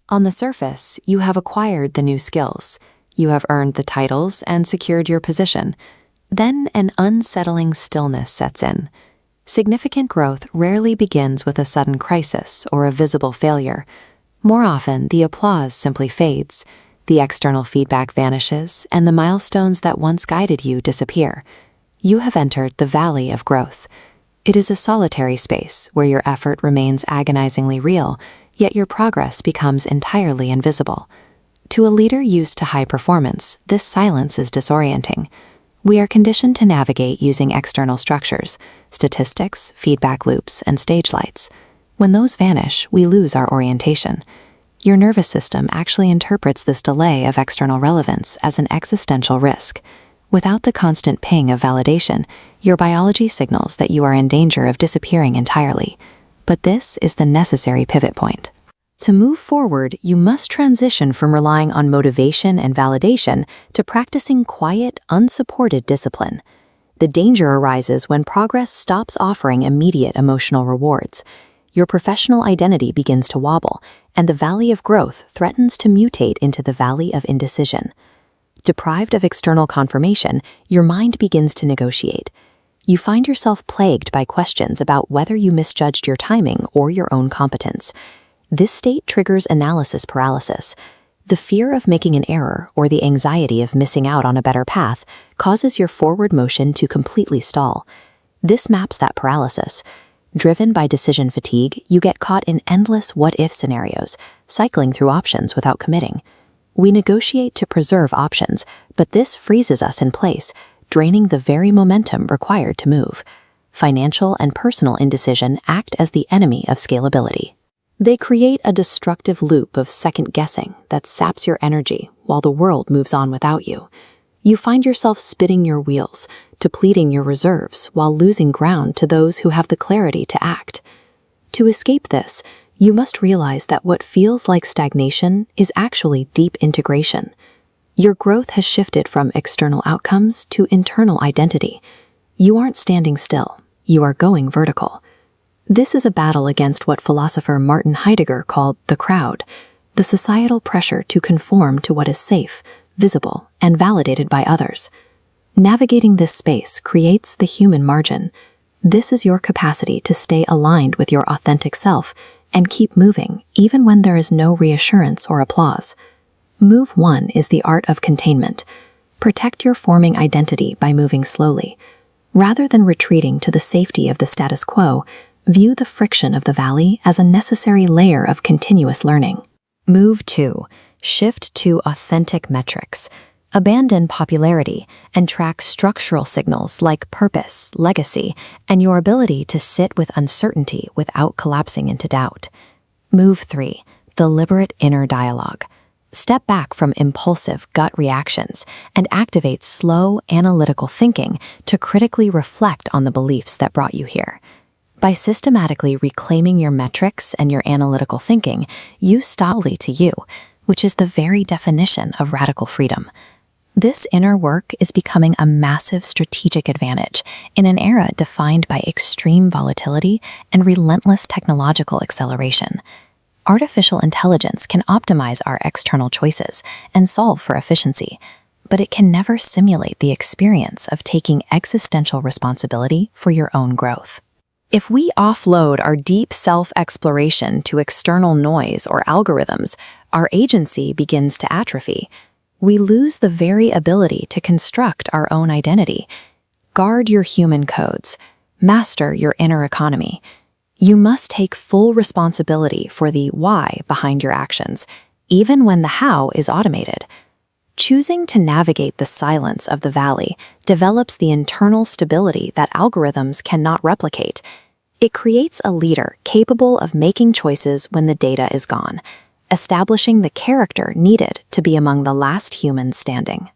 On the surface, you have acquired the new skills. You have earned the titles and secured your position. Then an unsettling stillness sets in. Significant growth rarely begins with a sudden crisis or a visible failure. More often, the applause simply fades. The external feedback vanishes, and the milestones that once guided you disappear. You have entered the Valley of Growth. It is a solitary space where your effort remains agonizingly real, yet your progress becomes entirely invisible. To a leader used to high performance, this silence is disorienting. We are conditioned to navigate using external structures, statistics, feedback loops, and stage lights. When those vanish, we lose our orientation. Your nervous system actually interprets this delay of external relevance as an existential risk. Without the constant ping of validation, your biology signals that you are in danger of disappearing entirely. But this is the necessary pivot point. To move forward, you must transition from relying on motivation and validation to practicing quiet, unsupported discipline. The danger arises when progress stops offering immediate emotional rewards. Your professional identity begins to wobble, and the Valley of Growth threatens to mutate into the Valley of Indecision. Deprived of external confirmation, your mind begins to negotiate. You find yourself plagued by questions about whether you misjudged your timing or your own competence. This state triggers analysis paralysis. The fear of making an error or the anxiety of missing out on a better path causes your forward motion to completely stall. This maps that paralysis. Driven by decision fatigue, you get caught in endless what-if scenarios, cycling through options without committing. We negotiate to preserve options, but this freezes us in place, draining the very momentum required to move. Financial and personal indecision act as the enemy of scalability. They create a destructive loop of second-guessing that saps your energy while the world moves on without you. You find yourself spinning your wheels, depleting your reserves while losing ground to those who have the clarity to act. To escape this, you must realize that what feels like stagnation is actually deep integration. Your growth has shifted from external outcomes to internal identity. You aren't standing still, you are going vertical. This is a battle against what philosopher Martin Heidegger called the crowd, the societal pressure to conform to what is safe, visible, and validated by others. Navigating this space creates the human margin. This is your capacity to stay aligned with your authentic self and keep moving even when there is no reassurance or applause. Move 1 is the art of containment. Protect your forming identity by moving slowly. Rather than retreating to the safety of the status quo, view the friction of the valley as a necessary layer of continuous learning. Move 2. Shift to authentic metrics. Abandon popularity and track structural signals like purpose, legacy, and your ability to sit with uncertainty without collapsing into doubt. Move 3. Deliberate inner dialogue. Step back from impulsive gut reactions and activate slow, analytical thinking to critically reflect on the beliefs that brought you here. By systematically reclaiming your metrics and your analytical thinking, you stop to you, which is the very definition of radical freedom. This inner work is becoming a massive strategic advantage in an era defined by extreme volatility and relentless technological acceleration. Artificial intelligence can optimize our external choices and solve for efficiency, but it can never simulate the experience of taking existential responsibility for your own growth. If we offload our deep self-exploration to external noise or algorithms, our agency begins to atrophy. We lose the very ability to construct our own identity. Guard your human codes. Master your inner economy. You must take full responsibility for the why behind your actions, even when the how is automated. Choosing to navigate the silence of the valley develops the internal stability that algorithms cannot replicate. It creates a leader capable of making choices when the data is gone, establishing the character needed to be among the last humans standing.